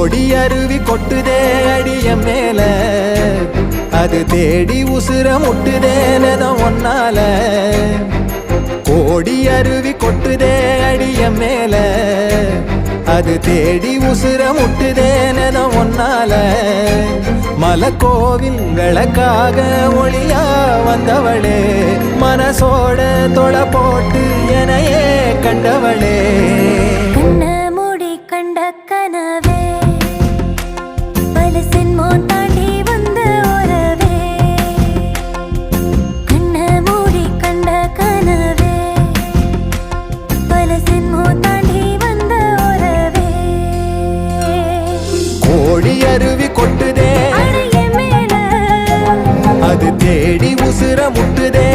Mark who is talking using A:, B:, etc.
A: கோடி அருவி கொட்டுதே அடிய மேல அது தேடி உசுர முட்டுதேனத ஒன்னால கோடி அருவி கொட்டுதே அடிய மேல அது தேடி உசுர முட்டுதேனத ஒன்னால மலக்கோவில் விளக்காக ஒளியா வந்தவளே மனசோட தொலை போட்டு எனையே கண்டவளே
B: கண்ட கனவே பல சென்மோ தாண்டி வந்த உறவே கண்ண மூடி கண்ட கனவே பல சென்மோ தாண்டி வந்த உறவே
A: கோடி அருவி கொட்டுதே
B: அடைய மேல
A: அது தேடி உசுர முட்டுதே